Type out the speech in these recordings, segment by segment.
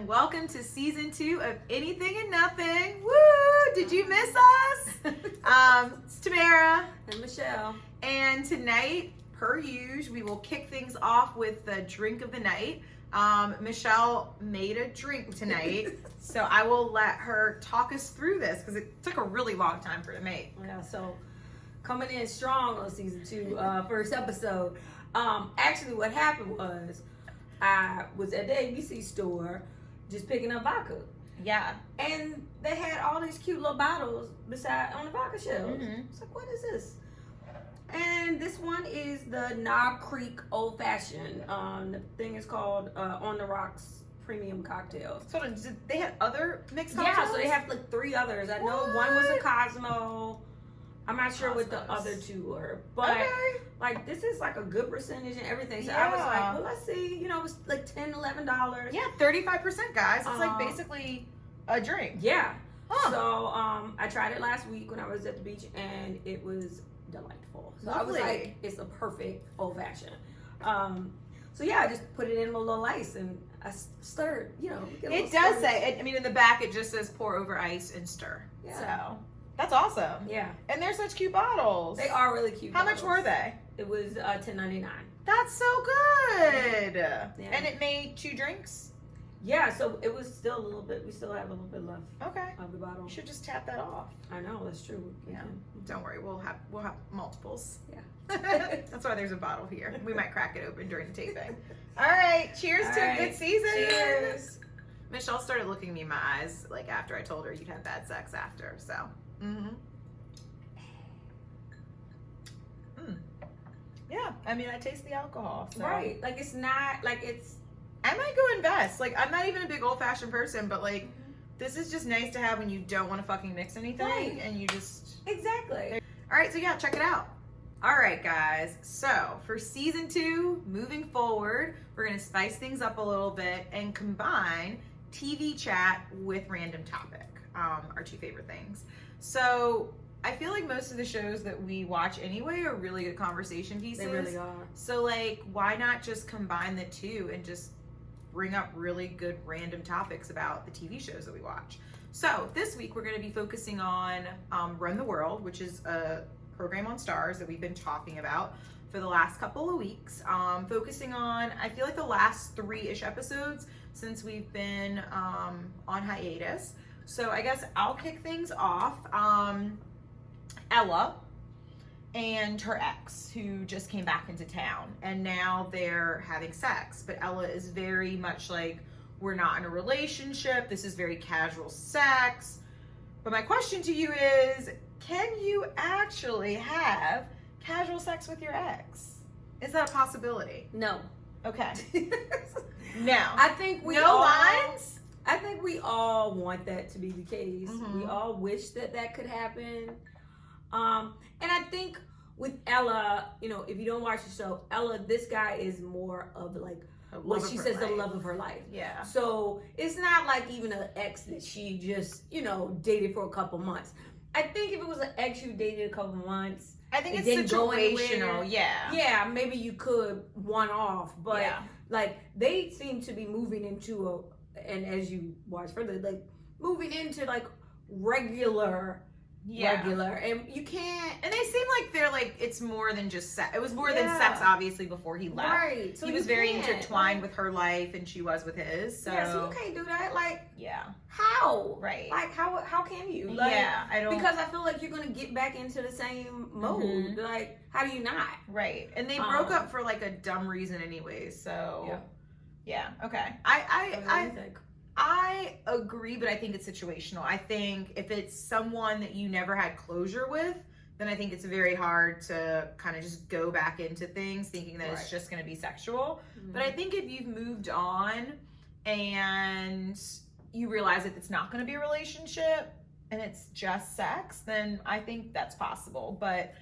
and welcome to season 2 of Anything and Nothing. Woo! Did you miss us? It's Tamara and Michelle. And tonight, per usual, we will kick things off with the drink of the night. Michelle made a drink tonight, so I will let her talk us through this because it took a really long time for her to make. Yeah, so coming in strong on season 2, first episode. Actually, what happened was I was at the ABC store just picking up vodka. Yeah. And they had all these cute little bottles beside on the vodka shelf. Mm-hmm. It's like, what is this? And this one is the Knob Creek Old Fashioned. The thing is called On the Rocks Premium Cocktails. So they had other mixed cocktails? Yeah, so they have like 3 others. I know one was a Cosmo. I'm not sure what the other 2 were, but like this is like a good percentage and everything. So I was like, well, let's see. You know, it was like $10, $11. Yeah, 35%, guys. It's like basically a drink. Yeah. Huh. So I tried it last week when I was at the beach, and it was delightful. So Lovely. I was like, it's a perfect old fashioned. So yeah, I just put it in a little ice and I stirred. You know, it does say. I mean, in the back it just says pour over ice and stir. Yeah. So that's awesome. Yeah. And they're such cute bottles. They are really cute. How much were they? It was $10.99. That's so good. Yeah. And it made 2 drinks. Yeah, so it was still a little bit. We still have a little bit left. Okay. Of the bottle. You should just tap that off. I know, that's true. Yeah. Don't worry, we'll have multiples. Yeah. That's why there's a bottle here. We might crack it open during the taping. All right. Cheers to a good season. Cheers. Michelle started looking me in my eyes like after I told her you'd have bad sex after. So. Yeah. I mean, I taste the alcohol. So. Right. Like it's not like it's. I might go invest. Like, I'm not even a big old-fashioned person, but, like, this is just nice to have when you don't want to fucking mix anything. Right. And you just... Exactly. All right, so, yeah, check it out. All right, guys. So, for season 2, moving forward, we're going to spice things up a little bit and combine TV chat with random topic, our 2 favorite things. So... I feel like most of the shows that we watch anyway are really good conversation pieces. They really are. So, like, why not just combine the 2 and just bring up really good random topics about the TV shows that we watch? So, this week we're going to be focusing on Run the World, which is a program on Starz that we've been talking about for the last couple of weeks. Focusing on, I feel like the last 3-ish episodes since we've been on hiatus. So, I guess I'll kick things off. Ella and her ex, who just came back into town, and now they're having sex, but Ella is very much like, we're not in a relationship, this is very casual sex. But my question to you is, can you actually have casual sex with your ex? Is that a possibility? No. Okay. No. I think we no lines? I think we all want that to be the case. Mm-hmm. We all wish that could happen. And I think with Ella, you know, if you don't watch the show, Ella, this guy is more of like what she says, the love of her life. Yeah. So it's not like even an ex that she just, you know, dated for a couple months. I think if it was an ex you dated a couple months, I think it's situational. Yeah. Yeah, maybe you could one off, but like they seem to be moving into and as you watch further, like moving into like regular, and you can't, and they seem like they're like, it's more than just sex. It was more than sex, obviously, before he left. Right. So he was very intertwined with her life, and she was with his. So so you can't do that. Like, yeah, how? Right. Like, how can you? Like, I don't, because I feel like you're gonna get back into the same mode. Mm-hmm. Like, how do you not? Right. And they broke up for like a dumb reason, anyways. So yeah. Okay. I agree, but I think it's situational. I think if it's someone that you never had closure with, then I think it's very hard to kind of just go back into things thinking that it's just going to be sexual. Mm-hmm. But I think if you've moved on and you realize that it's not going to be a relationship and it's just sex, then I think that's possible. But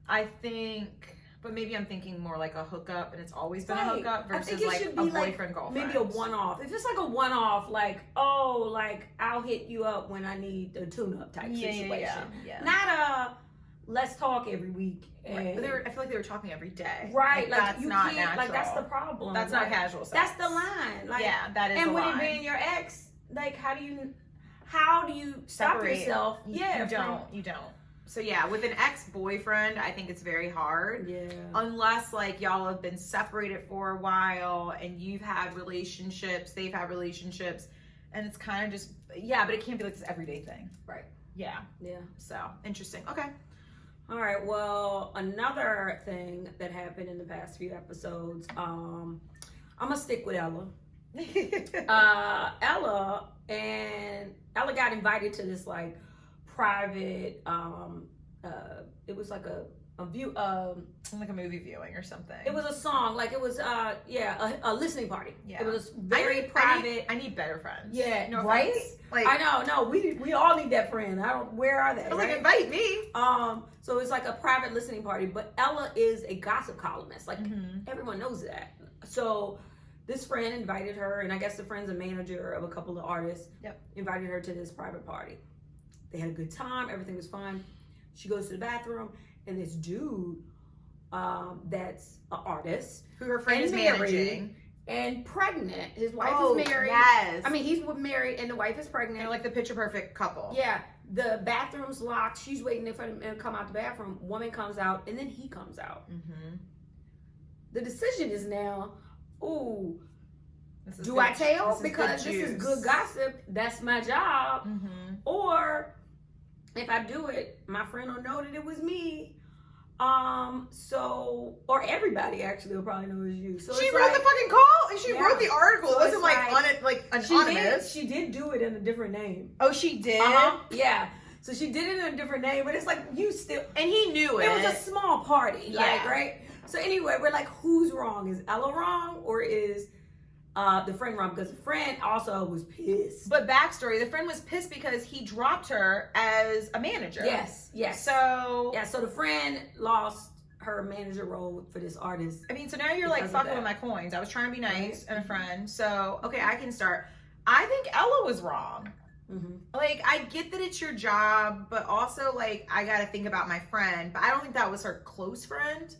I think... But maybe I'm thinking more like a hookup, and it's always been a hookup versus like a boyfriend, girlfriend. Maybe a one-off. If it's like a one-off, like, oh, like I'll hit you up when I need the tune-up type situation. Yeah. Not let's talk every week. And right. But I feel like they were talking every day. Right. Like that's you not can't, natural. like that's the problem. That's like, not casual sex. That's the line. Like, yeah, that is and the line. And with it being your ex, like how do you stop separate yourself? Yeah, you don't. So yeah, with an ex-boyfriend, I think it's very hard. Yeah. Unless like y'all have been separated for a while and you've had relationships, they've had relationships, and it's kind of just but it can't be like this everyday thing. Right. Yeah. Yeah. So interesting. Okay. All right. Well, another thing that happened in the past few episodes, I'm gonna stick with Ella. Ella got invited to this like private it was like a view like a movie viewing or something. It was a song, like it was a listening party. Yeah. It was very private. I need better friends. Yeah, no right? offense. Like I know, no, we all need that friend. Where are they? I was like, invite me. So it's like a private listening party, but Ella is a gossip columnist. Like everyone knows that. So this friend invited her, and I guess the friend's a manager of a couple of artists. Yep. Invited her to this private party. They had a good time. Everything was fine. She goes to the bathroom, and this dude, that's an artist, who her friend is married, managing, and pregnant. His wife is married. Yes. I mean, he's married, and the wife is pregnant. They're like the picture perfect couple. Yeah. The bathroom's locked. She's waiting for him to come out the bathroom. Woman comes out, and then he comes out. Mm-hmm. The decision is now, ooh, do good, I tell? Because this is good gossip. That's my job. Mm-hmm. Or if I do it, my friend will know that it was me. Or everybody actually will probably know it was you. So she wrote the fucking call and she wrote the article. So it wasn't like anonymous. She did do it in a different name. Oh, she did? Yeah. So she did it in a different name, but it's like you still, and he knew it. It was a small party, like, right? So anyway, we're like, who's wrong? Is Ella wrong, or is the friend wrong? Because the friend also was pissed. But backstory, the friend was pissed because he dropped her as a manager. Yes. So the friend lost her manager role for this artist. I mean, so now you're like fucking with my coins. I was trying to be nice and a friend. So, okay, I can start. I think Ella was wrong. Mm-hmm. Like, I get that it's your job, but also, like, I got to think about my friend. But I don't think that was her close friend.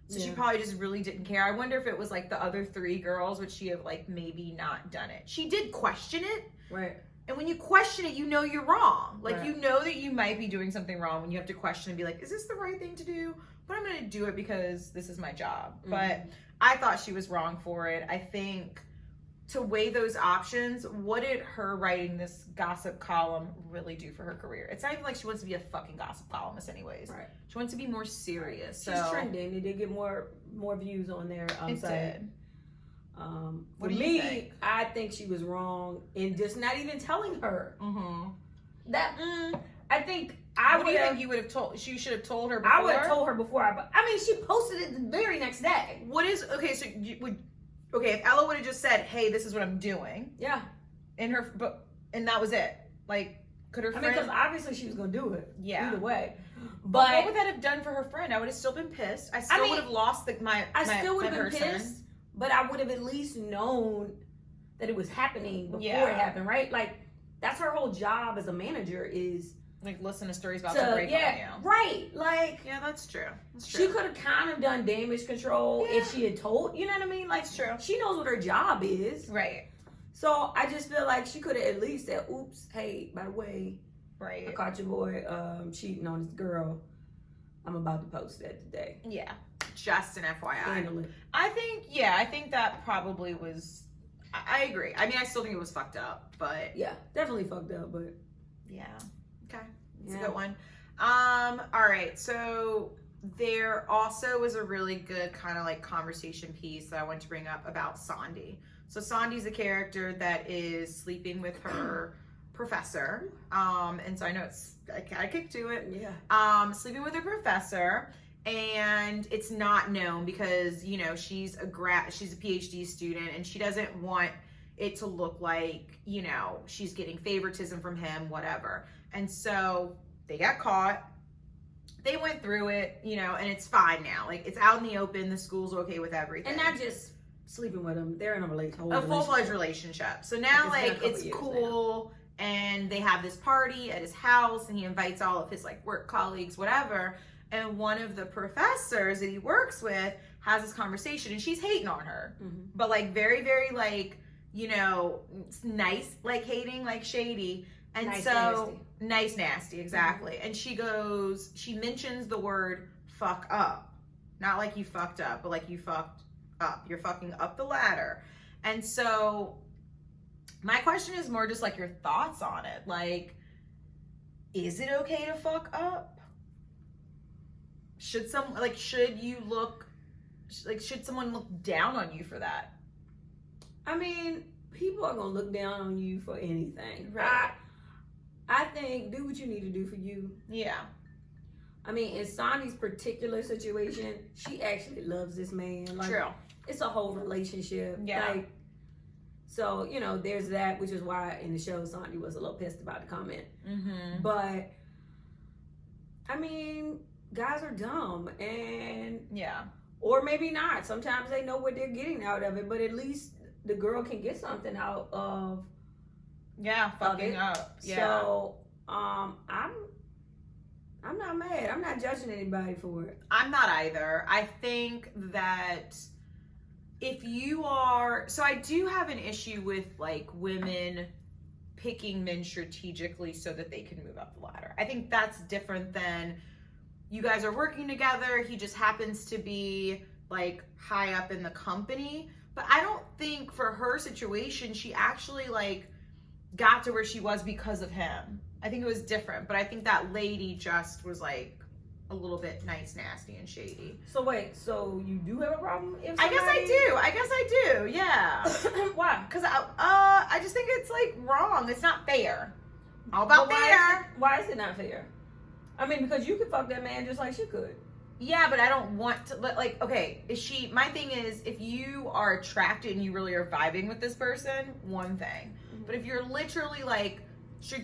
So she probably just really didn't care. I wonder if it was, like, the other three girls, would she have, like, maybe not done it? She did question it. Right. And when you question it, you know you're wrong. Like, you know that you might be doing something wrong when you have to question and be like, is this the right thing to do? But I'm going to do it because this is my job. Mm-hmm. But I thought she was wrong for it. I think to weigh those options, what did her writing this gossip column really do for her career? It's not even like she wants to be a fucking gossip columnist anyways. Right. She wants to be more serious. She's trending. It did get more views on their it site. Did. For me, think? I think she was wrong in just not even telling her. Mm-hmm. I think What do you think you would have told? She should have told her before? I would have told her before. But I mean, she posted it the very next day. If Ella would have just said, "Hey, this is what I'm doing," and that was it. Like, could her friend? I mean, because obviously she was gonna do it. Yeah. Either way. But what would that have done for her friend? I would have still been pissed. I would have lost I still would have been pissed, but I would have at least known that it was happening before it happened, right? Like, that's her whole job as a manager is like listen to stories about to break on you. Right. Like, that's true. She could have kind of done damage control if she had told, you know what I mean? Like, true. She knows what her job is. Right. So I just feel like she could have at least said, oops, hey, by the way, I caught your boy cheating on this girl. I'm about to post that today. Yeah. Just an FYI. Handle it. I think that probably was, I agree. I mean, I still think it was fucked up, but. Yeah, definitely fucked up, but. Yeah. Okay. It's a good one. All right. So there also was a really good kind of like conversation piece that I want to bring up about Sandy. So Sandy's a character that is sleeping with her professor. And so I know I kind of kicked to it. Yeah. Sleeping with her professor. And it's not known because, you know, she's a PhD student and she doesn't want it to look like, you know, she's getting favoritism from him, whatever. And so they got caught. They went through it, you know, and it's fine now. Like, it's out in the open. The school's okay with everything. And not just sleeping with them. They're in a full-fledged relationship. So now, like, it's cool. and they have this party at his house, and he invites all of his like work colleagues, whatever. And one of the professors that he works with has this conversation, and she's hating on her, but like very, very like, you know, nice, like hating, like shady. And nice, so nasty, exactly. And she mentions the word fuck up, not like you fucked up, but like you fucked up. You're fucking up the ladder. And so my question is more just like your thoughts on it. Like, is it okay to fuck up? Should someone look down on you for that? I mean, people are gonna look down on you for anything. Right. I think do what you need to do for you. Yeah. I mean, in Sonny's particular situation, she actually loves this man. Like, true. It's a whole relationship. Yeah. Like, so, you know, there's that, which is why in the show, Sonny was a little pissed about the comment. But, I mean, guys are dumb, and or maybe not. Sometimes they know what they're getting out of it, but at least the girl can get something out of fucking up. Yeah. So I'm not mad. I'm not judging anybody for it. I'm not either. I think that if you are, so I do have an issue with like women picking men strategically so that they can move up the ladder. I think that's different than you guys are working together. He just happens to be like high up in the company. But I don't think for her situation, she actually like got to where she was because of him. I think it was different. But I think that lady just was like a little bit nice, nasty, and shady. So wait, so you do have a problem? If I guess I do. Yeah. Why? Because I just think it's like wrong. It's not fair. All about fair. Why is it not fair? I mean, because you could fuck that man just like she could. Yeah, but I don't want to, like, okay, my thing is, if you are attracted and you really are vibing with this person, one thing. But if you're literally, like,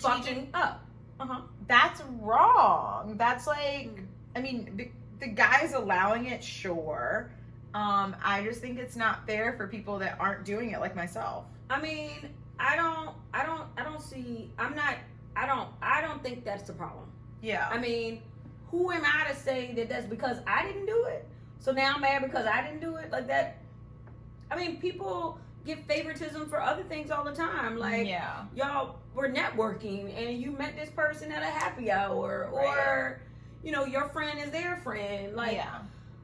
fucking up, that's wrong. That's like, I mean, the guy's allowing it, sure. I just think it's not fair for people that aren't doing it like myself. I mean, I don't think that's the problem. Yeah. I mean, who am I to say that that's because I didn't do it? So now I'm mad because I didn't do it? Like that. I mean, people get favoritism for other things all the time. Like, y'all were networking and you met this person at a happy hour, or, you know, your friend is their friend. Like,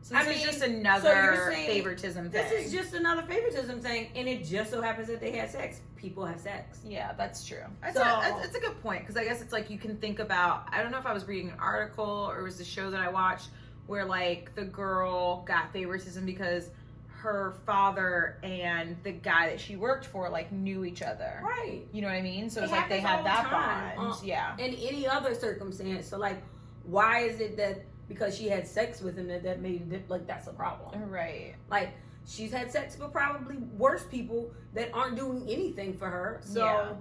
so this is just another favoritism thing. This is just another favoritism thing, and it just so happens that they had sex. People have sex. Yeah, that's true. It's a good point, because I guess it's like you can think about, I don't know if I was reading an article or it was the show that I watched where like the girl got favoritism because her father and the guy that she worked for like knew each other. Right. You know what I mean? So it's like they had that bond. In any other circumstance. So like, why is it that because she had sex with him that made it like that's a problem? Right. Like, she's had sex with probably worse people that aren't doing anything for her. So,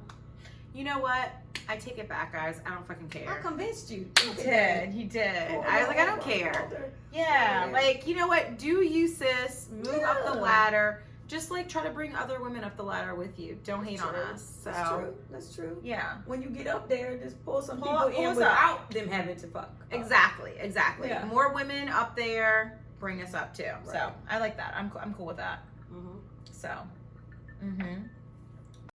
you know what? I take it back, guys. I don't fucking care. I convinced you. He did. I was like, I don't care. Yeah, like, you know what? Do you, sis? Move up the ladder. Just like try to bring other women up the ladder with you. Don't hate on us. So that's true. Yeah. When you get up there, just pull some people in without them having to fuck. Exactly. Yeah. More women up there. Bring us up too. Right. So I like that. I'm cool with that. So.